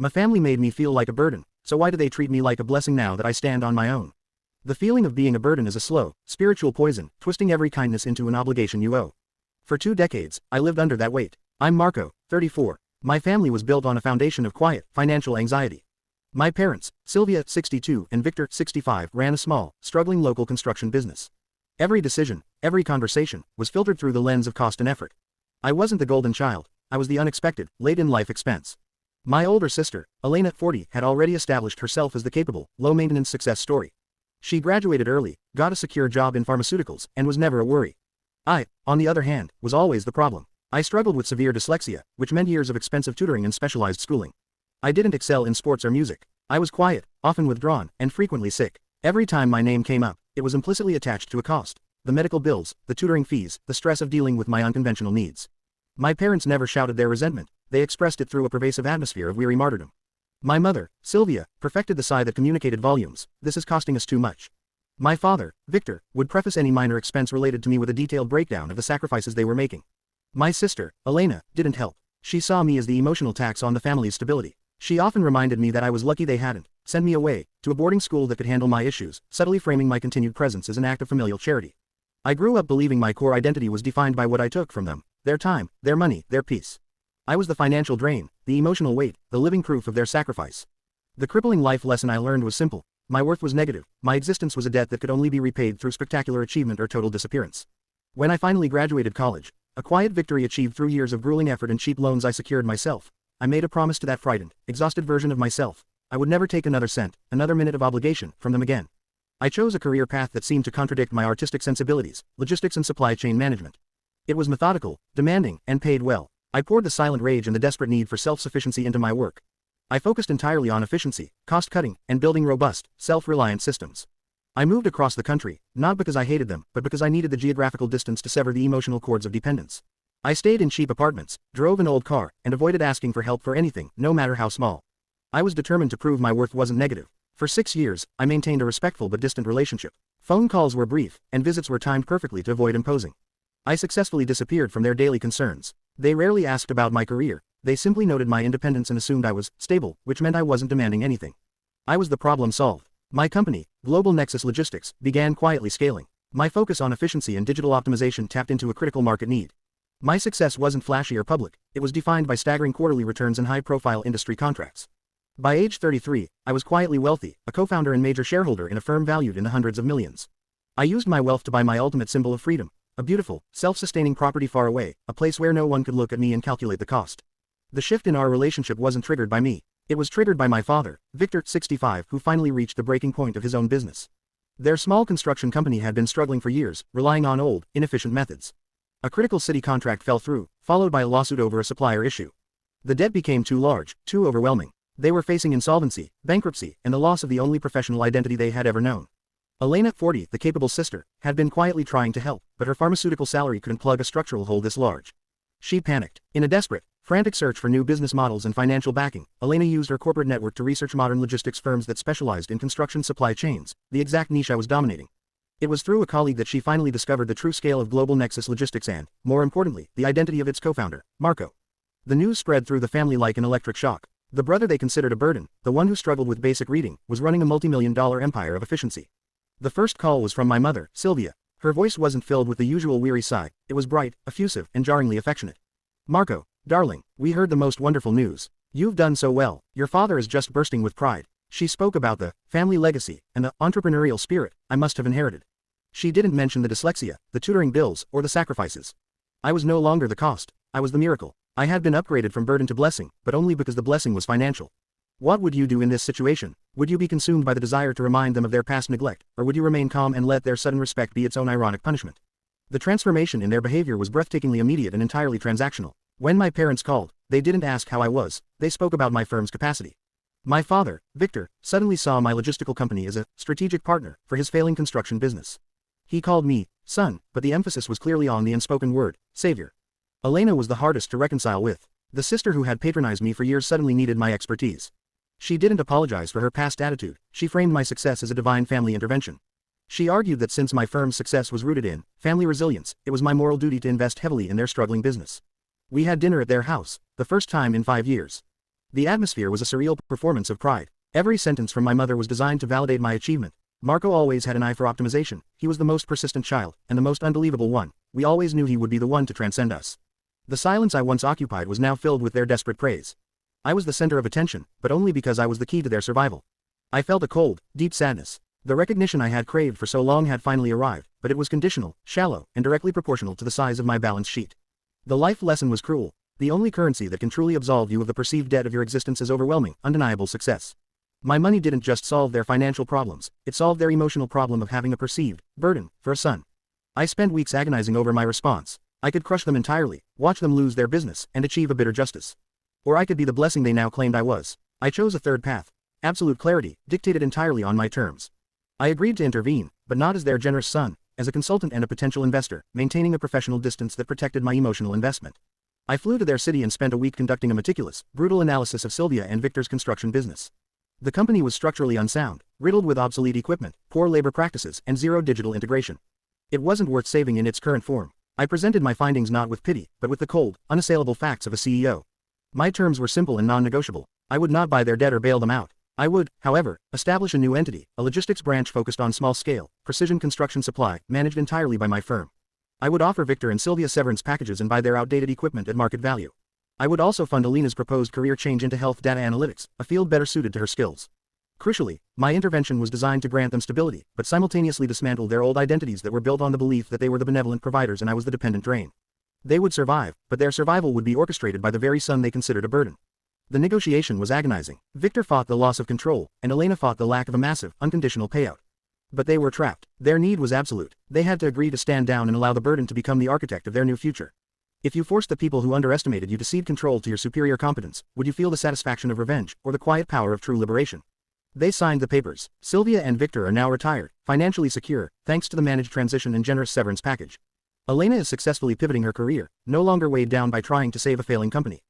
My family made me feel like a burden, so why do they treat me like a blessing now that I stand on my own? The feeling of being a burden is a slow, spiritual poison, twisting every kindness into an obligation you owe. For 2 decades, I lived under that weight. I'm Marco, 34. My family was built on a foundation of quiet, financial anxiety. My parents, Silvia, 62, and Victor, 65, ran a small, struggling local construction business. Every decision, every conversation, was filtered through the lens of cost and effort. I wasn't the golden child, I was the unexpected, late-in-life expense. My older sister, Elena, 40, had already established herself as the capable, low-maintenance success story. She graduated early, got a secure job in pharmaceuticals, and was never a worry. I, on the other hand, was always the problem. I struggled with severe dyslexia, which meant years of expensive tutoring and specialized schooling. I didn't excel in sports or music. I was quiet, often withdrawn, and frequently sick. Every time my name came up, it was implicitly attached to a cost. The medical bills, the tutoring fees, the stress of dealing with my unconventional needs. My parents never shouted their resentment, they expressed it through a pervasive atmosphere of weary martyrdom. My mother, Silvia, perfected the sigh that communicated volumes, "This is costing us too much." My father, Victor, would preface any minor expense related to me with a detailed breakdown of the sacrifices they were making. My sister, Elena, didn't help. She saw me as the emotional tax on the family's stability. She often reminded me that I was lucky they hadn't sent me away to a boarding school that could handle my issues, subtly framing my continued presence as an act of familial charity. I grew up believing my core identity was defined by what I took from them, their time, their money, their peace. I was the financial drain, the emotional weight, the living proof of their sacrifice. The crippling life lesson I learned was simple. My worth was negative, my existence was a debt that could only be repaid through spectacular achievement or total disappearance. When I finally graduated college, a quiet victory achieved through years of grueling effort and cheap loans I secured myself, I made a promise to that frightened, exhausted version of myself. I would never take another cent, another minute of obligation, from them again. I chose a career path that seemed to contradict my artistic sensibilities, logistics and supply chain management. It was methodical, demanding, and paid well. I poured the silent rage and the desperate need for self-sufficiency into my work. I focused entirely on efficiency, cost-cutting, and building robust, self-reliant systems. I moved across the country, not because I hated them, but because I needed the geographical distance to sever the emotional cords of dependence. I stayed in cheap apartments, drove an old car, and avoided asking for help for anything, no matter how small. I was determined to prove my worth wasn't negative. For 6 years, I maintained a respectful but distant relationship. Phone calls were brief, and visits were timed perfectly to avoid imposing. I successfully disappeared from their daily concerns. They rarely asked about my career, they simply noted my independence and assumed I was stable, which meant I wasn't demanding anything. I was the problem solved. My company, Global Nexus Logistics, began quietly scaling. My focus on efficiency and digital optimization tapped into a critical market need. My success wasn't flashy or public, it was defined by staggering quarterly returns and high-profile industry contracts. By age 33, I was quietly wealthy, a co-founder and major shareholder in a firm valued in the hundreds of millions. I used my wealth to buy my ultimate symbol of freedom, a beautiful, self-sustaining property far away, a place where no one could look at me and calculate the cost. The shift in our relationship wasn't triggered by me, it was triggered by my father, Victor, 65, who finally reached the breaking point of his own business. Their small construction company had been struggling for years, relying on old, inefficient methods. A critical city contract fell through, followed by a lawsuit over a supplier issue. The debt became too large, too overwhelming. They were facing insolvency, bankruptcy, and the loss of the only professional identity they had ever known. Elena, 40, the capable sister, had been quietly trying to help, but her pharmaceutical salary couldn't plug a structural hole this large. She panicked. In a desperate, frantic search for new business models and financial backing, Elena used her corporate network to research modern logistics firms that specialized in construction supply chains, the exact niche I was dominating. It was through a colleague that she finally discovered the true scale of Global Nexus Logistics and, more importantly, the identity of its co-founder, Marco. The news spread through the family like an electric shock. The brother they considered a burden, the one who struggled with basic reading, was running a multi-million-dollar empire of efficiency. The first call was from my mother, Silvia. Her voice wasn't filled with the usual weary sigh, it was bright, effusive, and jarringly affectionate. "Marco, darling, we heard the most wonderful news. You've done so well, your father is just bursting with pride." She spoke about the family legacy and the entrepreneurial spirit I must have inherited. She didn't mention the dyslexia, the tutoring bills, or the sacrifices. I was no longer the cost, I was the miracle. I had been upgraded from burden to blessing, but only because the blessing was financial. What would you do in this situation? Would you be consumed by the desire to remind them of their past neglect, or would you remain calm and let their sudden respect be its own ironic punishment? The transformation in their behavior was breathtakingly immediate and entirely transactional. When my parents called, they didn't ask how I was, they spoke about my firm's capacity. My father, Victor, suddenly saw my logistical company as a strategic partner for his failing construction business. He called me son, but the emphasis was clearly on the unspoken word, savior. Elena was the hardest to reconcile with. The sister who had patronized me for years suddenly needed my expertise. She didn't apologize for her past attitude, she framed my success as a divine family intervention. She argued that since my firm's success was rooted in family resilience, it was my moral duty to invest heavily in their struggling business. We had dinner at their house, the first time in 5 years. The atmosphere was a surreal performance of pride. Every sentence from my mother was designed to validate my achievement. Marco always had an eye for optimization. He was the most persistent child, and the most unbelievable one. We always knew he would be the one to transcend us. The silence I once occupied was now filled with their desperate praise. I was the center of attention, but only because I was the key to their survival. I felt a cold, deep sadness. The recognition I had craved for so long had finally arrived, but it was conditional, shallow, and directly proportional to the size of my balance sheet. The life lesson was cruel. The only currency that can truly absolve you of the perceived debt of your existence is overwhelming, undeniable success. My money didn't just solve their financial problems, it solved their emotional problem of having a perceived burden for a son. I spent weeks agonizing over my response. I could crush them entirely, watch them lose their business, and achieve a bitter justice. Or I could be the blessing they now claimed I was. I chose a third path. Absolute clarity, dictated entirely on my terms. I agreed to intervene, but not as their generous son, as a consultant and a potential investor, maintaining a professional distance that protected my emotional investment. I flew to their city and spent a week conducting a meticulous, brutal analysis of Silvia and Victor's construction business. The company was structurally unsound, riddled with obsolete equipment, poor labor practices, and zero digital integration. It wasn't worth saving in its current form. I presented my findings not with pity, but with the cold, unassailable facts of a CEO. My terms were simple and non-negotiable. I would not buy their debt or bail them out. I would, however, establish a new entity, a logistics branch focused on small-scale, precision construction supply, managed entirely by my firm. I would offer Victor and Silvia severance packages and buy their outdated equipment at market value. I would also fund Elena's proposed career change into health data analytics, a field better suited to her skills. Crucially, my intervention was designed to grant them stability, but simultaneously dismantle their old identities that were built on the belief that they were the benevolent providers and I was the dependent drain. They would survive, but their survival would be orchestrated by the very son they considered a burden. The negotiation was agonizing. Victor fought the loss of control, and Elena fought the lack of a massive, unconditional payout. But they were trapped. Their need was absolute. They had to agree to stand down and allow the burden to become the architect of their new future. If you forced the people who underestimated you to cede control to your superior competence, would you feel the satisfaction of revenge, or the quiet power of true liberation? They signed the papers. Silvia and Victor are now retired, financially secure, thanks to the managed transition and generous severance package. Elena is successfully pivoting her career, no longer weighed down by trying to save a failing company.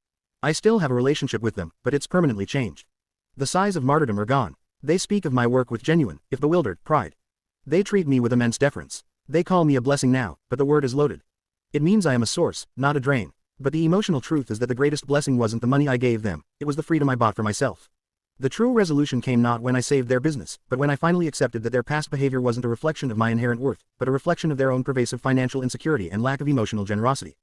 I still have a relationship with them, but it's permanently changed. The sighs of martyrdom are gone. They speak of my work with genuine, if bewildered, pride. They treat me with immense deference. They call me a blessing now, but the word is loaded. It means I am a source, not a drain. But the emotional truth is that the greatest blessing wasn't the money I gave them, it was the freedom I bought for myself. The true resolution came not when I saved their business, but when I finally accepted that their past behavior wasn't a reflection of my inherent worth, but a reflection of their own pervasive financial insecurity and lack of emotional generosity.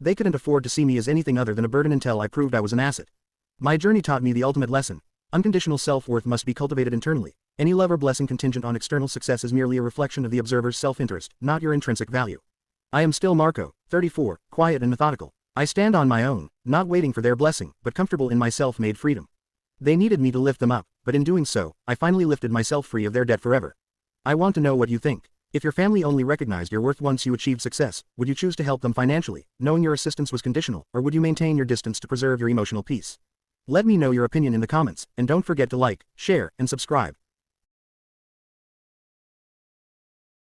They couldn't afford to see me as anything other than a burden until I proved I was an asset. My journey taught me the ultimate lesson. Unconditional self-worth must be cultivated internally. Any love or blessing contingent on external success is merely a reflection of the observer's self-interest, not your intrinsic value. I am still Marco, 34, quiet and methodical. I stand on my own, not waiting for their blessing, but comfortable in my self-made freedom. They needed me to lift them up, but in doing so, I finally lifted myself free of their debt forever. I want to know what you think. If your family only recognized your worth once you achieved success, would you choose to help them financially, knowing your assistance was conditional, or would you maintain your distance to preserve your emotional peace? Let me know your opinion in the comments, and don't forget to like, share, and subscribe.